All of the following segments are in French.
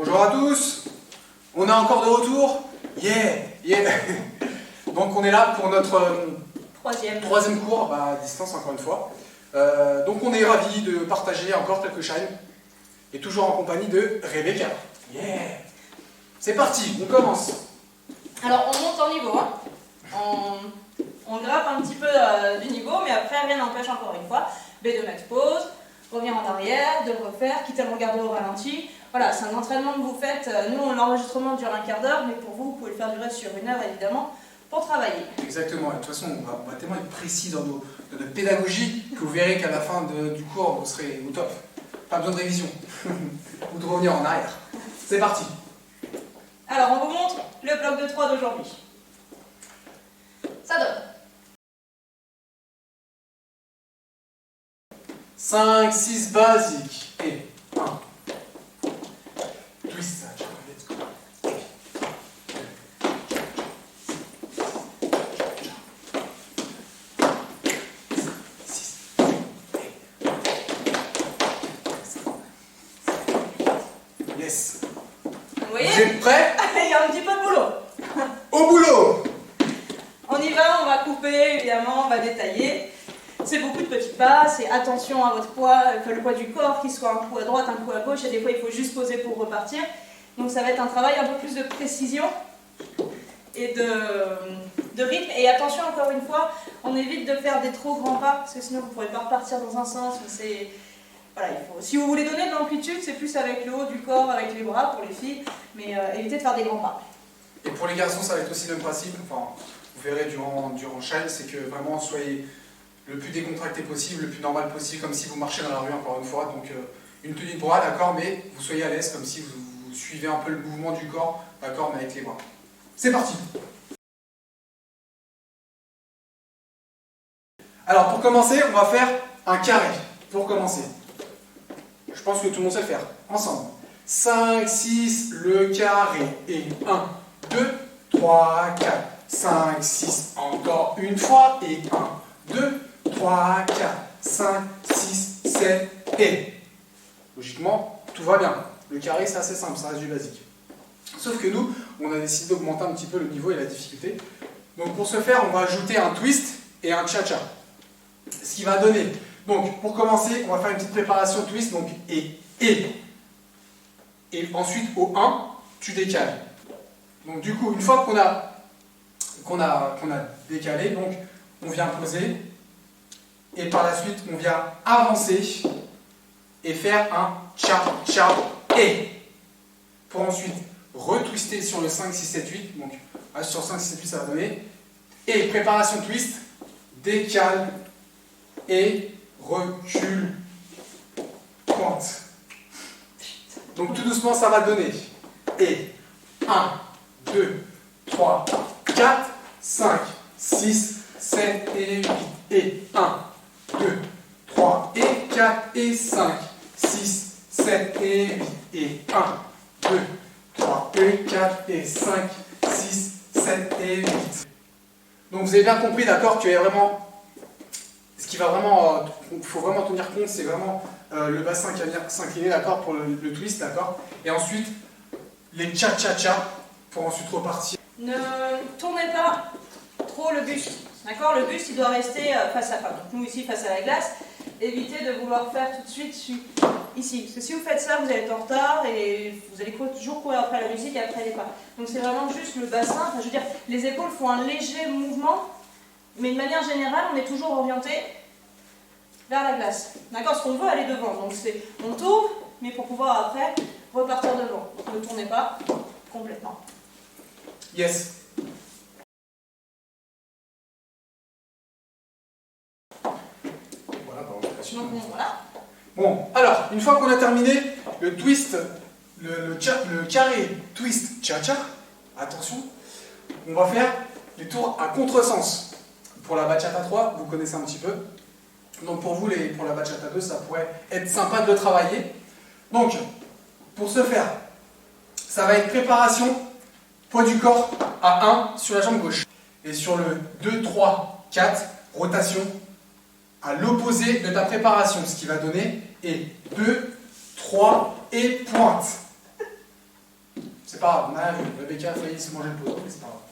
Bonjour à tous, on est encore de retour. Yeah. Donc on est là pour notre troisième cours à distance encore une fois. Donc on est ravis de partager encore quelques shines et toujours en compagnie de Rebecca. Yeah. C'est parti, on commence. Alors on monte en niveau, hein. On grappe un petit peu du niveau, mais après rien n'empêche encore une fois B2 max pause, revenir en arrière, de le refaire, quitte à le regarder au ralenti. Voilà, c'est un entraînement que vous faites. Nous, l'enregistrement dure un quart d'heure, mais pour vous, vous pouvez le faire durer sur 1 heure évidemment pour travailler. Exactement, et de toute façon, on va tellement être précis dans notre pédagogie que vous verrez qu'à la fin du cours, vous serez au top. Pas besoin de révision ou de revenir en arrière. C'est parti. Alors, on vous montre le bloc de 3 d'aujourd'hui. Ça donne 5, 6 basiques et 1. Twist, let's go. Yes. Vous voyez? Vous êtes prêts? Il y a un petit peu de boulot. Au boulot! On y va, on va couper, évidemment, on va détailler. C'est beaucoup de petits pas, c'est attention à votre poids, le poids du corps, qu'il soit un coup à droite, un coup à gauche, et des fois il faut juste poser pour repartir. Donc ça va être un travail un peu plus de précision et de rythme. Et attention, encore une fois, on évite de faire des trop grands pas, parce que sinon vous ne pourrez pas repartir dans un sens. Voilà, si vous voulez donner de l'amplitude, c'est plus avec le haut du corps, avec les bras pour les filles, mais évitez de faire des grands pas. Et pour les garçons, ça va être aussi le même principe. Enfin, vous verrez durant Shine, c'est que vraiment soyez le plus décontracté possible, le plus normal possible, comme si vous marchiez dans la rue encore une fois. Donc une tenue de bras, d'accord, mais vous soyez à l'aise, comme si vous suivez un peu le mouvement du corps, d'accord, mais avec les bras. C'est parti. Alors pour commencer, on va faire un carré. Pour commencer. Je pense que tout le monde sait le faire. Ensemble. 5, 6, le carré. Et 1, 2, 3, 4. 5, 6, encore une fois. Et 1, 2, 3, 4, 5, 6, 7 et... Logiquement, tout va bien. Le carré, c'est assez simple, ça reste du basique. Sauf que nous, on a décidé d'augmenter un petit peu le niveau et la difficulté. Donc pour ce faire, on va ajouter un twist et un cha-cha. Ce qui va donner... Donc, pour commencer, on va faire une petite préparation twist, donc et. Et ensuite, au 1, tu décales. Donc du coup, une fois qu'on a décalé, donc on vient poser, et par la suite, on vient avancer et faire un cha-cha et. Pour ensuite retwister sur le 5, 6, 7, 8. Donc sur 5, 6, 7, 8, ça va donner. Et préparation twist, décale et recule, pointe. Donc tout doucement, ça va donner. Et 1, 2, 3, 4, 5, 6, 7 et 8. Et 1, 2, 3 et 4 et 5, 6, 7 et 8. Et 1, 2, 3 et 4 et 5, 6, 7 et 8. Donc vous avez bien compris, d'accord, qu'il y a vraiment... Ce qui va vraiment... Il faut vraiment tenir compte, c'est vraiment le bassin qui va venir s'incliner, d'accord, pour le twist, d'accord. Et ensuite, les cha-cha-cha, pour ensuite repartir. Ne tournez pas trop le buste, d'accord? Le buste, il doit rester face à... Enfin, donc nous ici, face à la glace. Évitez de vouloir faire tout de suite ici. Parce que si vous faites ça, vous allez être en retard et vous allez toujours courir après la musique et après les pas. Donc c'est vraiment juste le bassin. Enfin, je veux dire, les épaules font un léger mouvement, mais de manière générale, on est toujours orienté vers la glace. D'accord? Parce qu'on veut aller devant. Donc on tourne, mais pour pouvoir après repartir devant. Donc ne tournez pas complètement. Yes. Voilà, Donc voilà. Bon, alors, une fois qu'on a terminé le twist, le carré twist cha-cha, attention, on va faire les tours à contresens. Pour la bachata 3, vous connaissez un petit peu. Donc pour vous, pour la bachata 2, ça pourrait être sympa de le travailler. Donc, pour ce faire, ça va être préparation, poids du corps à 1 sur la jambe gauche. Et sur le 2, 3, 4, rotation à l'opposé de ta préparation, ce qui va donner et 2, 3 et pointe. c'est pas grave, on a rien vu. Rebecca a failli se manger le poteau, mais c'est pas grave.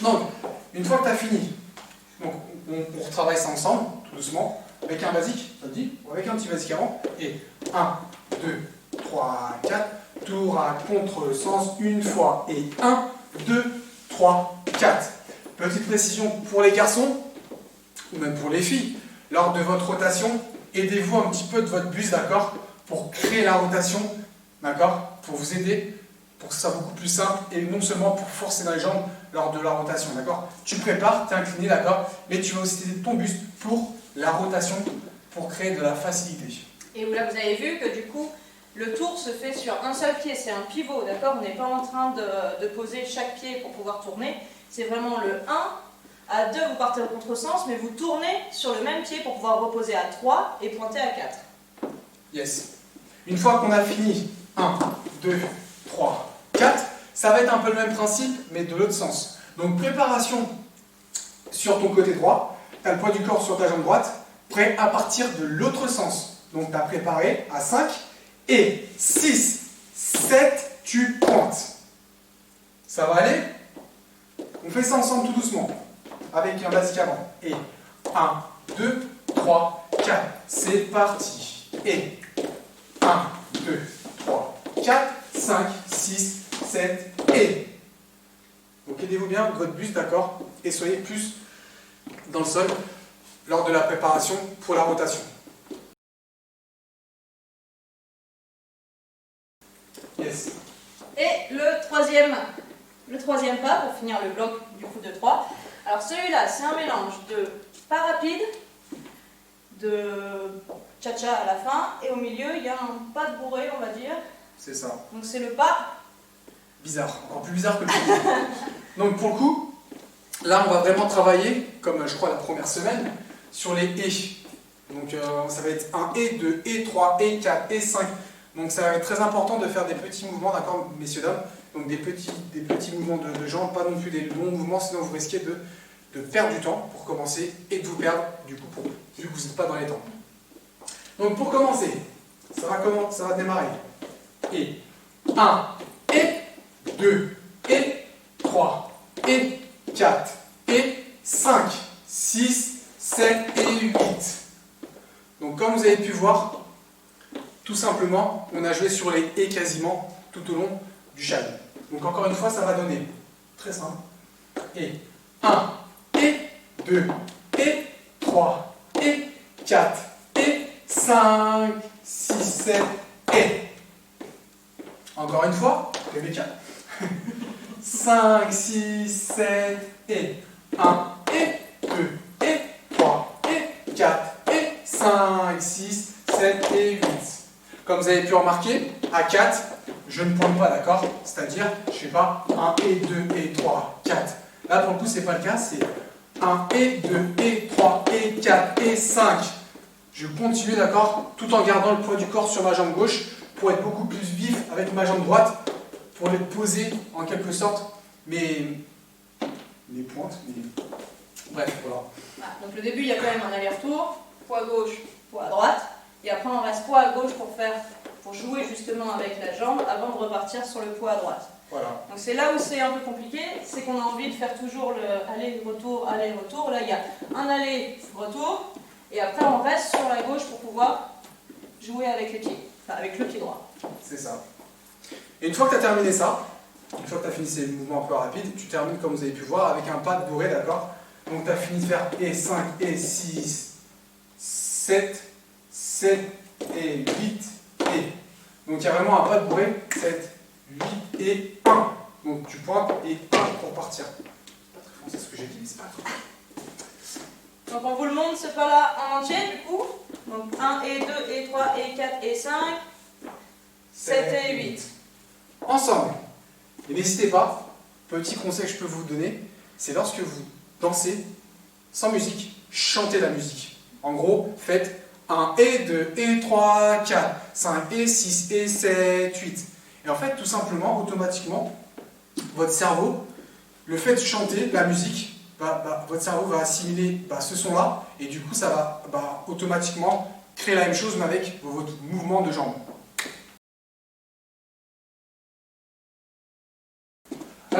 Donc, une fois que tu as fini, donc, on retravaille ça ensemble, tout doucement, avec un basique, ça te dit, ou avec un petit basique avant, et 1, 2, 3, 4, tour à contre-sens une fois, et 1, 2, 3, 4. Petite précision pour les garçons, ou même pour les filles, lors de votre rotation, aidez-vous un petit peu de votre buste, d'accord, pour créer la rotation, d'accord, pour vous aider, pour que ce soit beaucoup plus simple, et non seulement pour forcer dans les jambes lors de la rotation, d'accord. Tu prépares, tu es incliné, d'accord, mais tu vas aussi aider ton buste pour la rotation, pour créer de la facilité. Et là, vous avez vu que du coup, le tour se fait sur un seul pied, c'est un pivot, d'accord. On n'est pas en train de poser chaque pied pour pouvoir tourner, c'est vraiment le 1. À 2, vous partez au contresens, mais vous tournez sur le même pied pour pouvoir reposer à 3 et pointer à 4. Yes. Une fois qu'on a fini, 1, 2, 3, 4, ça va être un peu le même principe, mais de l'autre sens. Donc préparation sur ton côté droit, tu as le poids du corps sur ta jambe droite, prêt à partir de l'autre sens. Donc tu as préparé à 5, et 6, 7, tu pointes. Ça va aller? On fait ça ensemble tout doucement, avec un basique avant. Et 1, 2, 3, 4, c'est parti. Et 1, 2, 3, 4, 5, 6, 7, et. Donc aidez-vous bien votre buste, d'accord, et soyez plus dans le sol lors de la préparation pour la rotation. Yes. Et le troisième pas, pour finir le bloc du coup de 3. Alors celui-là, c'est un mélange de pas rapide, de cha-cha à la fin, et au milieu, il y a un pas de bourré, on va dire. C'est ça. Donc c'est le pas bizarre, encore plus bizarre que le premier. Donc pour le coup, là on va vraiment travailler, comme je crois la première semaine, sur les et. Donc ça va être un et, 2 et, 3 et, 4 et, 5. Donc ça va être très important de faire des petits mouvements, d'accord, messieurs, dames. Donc des petits mouvements de jambes, pas non plus des longs mouvements, sinon vous risquez de perdre du temps pour commencer et de vous perdre, du coup, vu que vous n'êtes pas dans les temps. Donc pour commencer, ça va démarrer. Et 1 et 2 et 3 et 4 et 5, 6, 7 et 8. Donc comme vous avez pu voir, tout simplement, on a joué sur les et quasiment tout au long du challenge. Donc encore une fois, ça va donner très simple. Et 1 et 2 et 3 et 4 et 5, 6, 7 et. Encore une fois, Rebecca. 5, 6, 7 et 1 et 2 et 3 et 4 et 5, 6, 7 et 8. Comme vous avez pu remarquer, à 4, je ne pointe pas, d'accord? C'est-à-dire, je ne fais pas 1 et 2 et 3, 4. Là, pour le coup, ce n'est pas le cas, c'est 1 et 2 et 3 et 4 et 5. Je continue, d'accord? Tout en gardant le poids du corps sur ma jambe gauche pour être beaucoup plus vif avec ma jambe droite, pour les poser en quelque sorte mes pointes. Bref, voilà. Donc le début, il y a quand même un aller-retour, poids gauche, poids droite, et après on reste poids à gauche pour jouer justement avec la jambe avant de repartir sur le poids à droite. Voilà. Donc c'est là où c'est un peu compliqué, c'est qu'on a envie de faire toujours le aller-retour, aller-retour. Là il y a un aller-retour, et après on reste sur la gauche pour pouvoir jouer avec les pieds, enfin avec le pied droit. C'est ça. Et une fois que tu as terminé ça, une fois que tu as fini ces mouvements un peu rapides, tu termines comme vous avez pu voir avec un pas de bourré, d'accord? Donc tu as fini de faire et 5 et 6, 7, 7 et 8 et. Donc il y a vraiment un pas de bourré, 7, 8 et 1. Donc tu pointes et 1 pour partir. C'est pas très français ce que j'ai dit, mais c'est pas grave. Donc on vous le montre ce pas-là en entier du coup. Donc 1 et 2 et 3 et 4 et 5, 7 et 8. Ensemble. Et n'hésitez pas, petit conseil que je peux vous donner, c'est lorsque vous dansez sans musique, chantez la musique. En gros, faites 1 et 2 et 3, 4, 5 et 6 et 7, 8. Et en fait, tout simplement, automatiquement, votre cerveau, le fait de chanter la musique, votre cerveau va assimiler ce son-là, et du coup, ça va automatiquement créer la même chose, mais avec votre mouvement de jambes.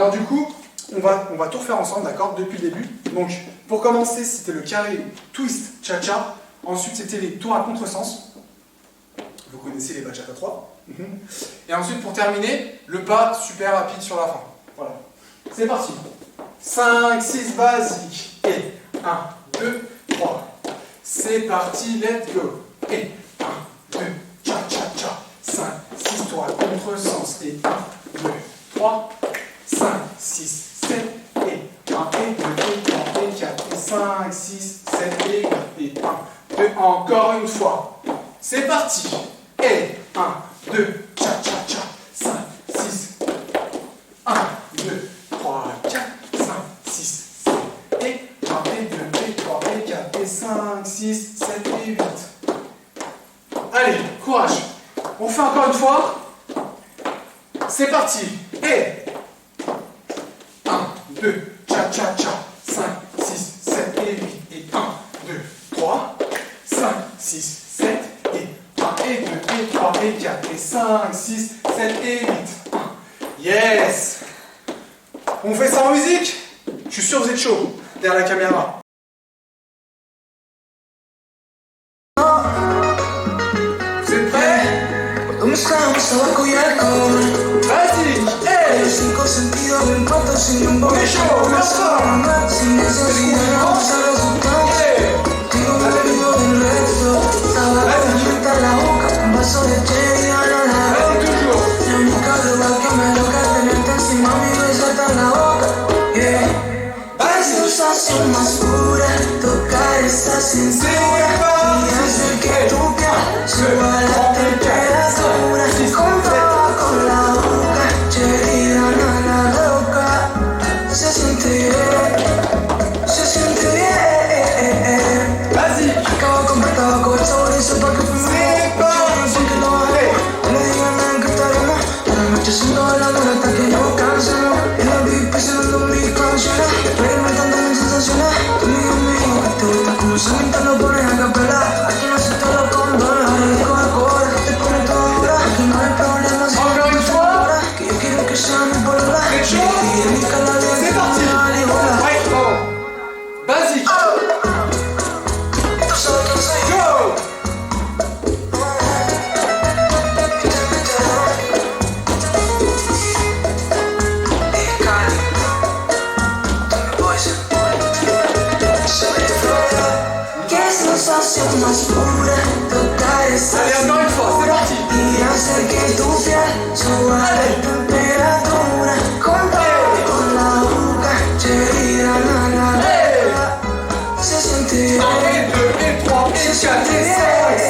Alors du coup, on va tout refaire ensemble, d'accord, depuis le début. Donc, pour commencer, c'était le carré twist cha-cha. Ensuite, c'était les tours à contresens. Vous connaissez les bachata 3. Et ensuite, pour terminer, le pas super rapide sur la fin. Voilà. C'est parti. 5, 6 basiques. Et 1, 2, 3. C'est parti, let's go. Et 1, 2, cha-cha-cha. 5, 6 tours à contresens. Et 1, 2, 3. 5, 6, 7. Et 1, et 2, et 3, et 4. Et 5, 6, 7, et 8. Et 1, 2. Encore une fois. C'est parti. Et 1, 2, cha-cha-cha. 5, 6. 1, 2, 3, 4, 5, 6, 7, et 1, et 2, et 3, et 4, et 5, 6, 7, et 8. Allez, courage. On fait encore une fois. C'est parti. Et 1, 2, cha-cha-cha. 5, 6, 7, et 8. Et 1, 2, 3, 5, 6, 7, et 1, et 2, et 3, et 4, et 5, 6, 7, et 8. Yes! On fait ça en musique? Je suis sûr que vous êtes chaud derrière la caméra. Vous êtes prêts? Vas-y! Hey! On est chaud, on est ensemble! Sensación más pura, tocar esa cintura y hacer que tu piel suba la temperatura. Con todo, con la boca, querida, nana loca. Se siente bien, se siente bien. Vas-y! Acabo de comprar tabaco, el sabor y sepa que fumé. Porque lo bajé, no le digan nada que estaremos. La noche sin toda la luna hasta que nos cansemos. Y la VIP sonando mis canciones. Conmigo mío, te gusta como se mientras lo pones a capela. Aquí no se te lo condona, y Coca-Cola te pone todo ahora. Aquí no hay problema si no te sobra. Que yo quiero que sea mi polola. Y en mi calabria C'est parti! Ouais, bon. Basique! tú sabes quién soy yo. Go! Sensación más pura, tocar esa Allez, encore une fois, c'est parti! y hacer que tu piel suba la temperatura. Con todo, con la boca, querida, nana. Se siente bien, 1, et 2, et 3, et 4, et 5,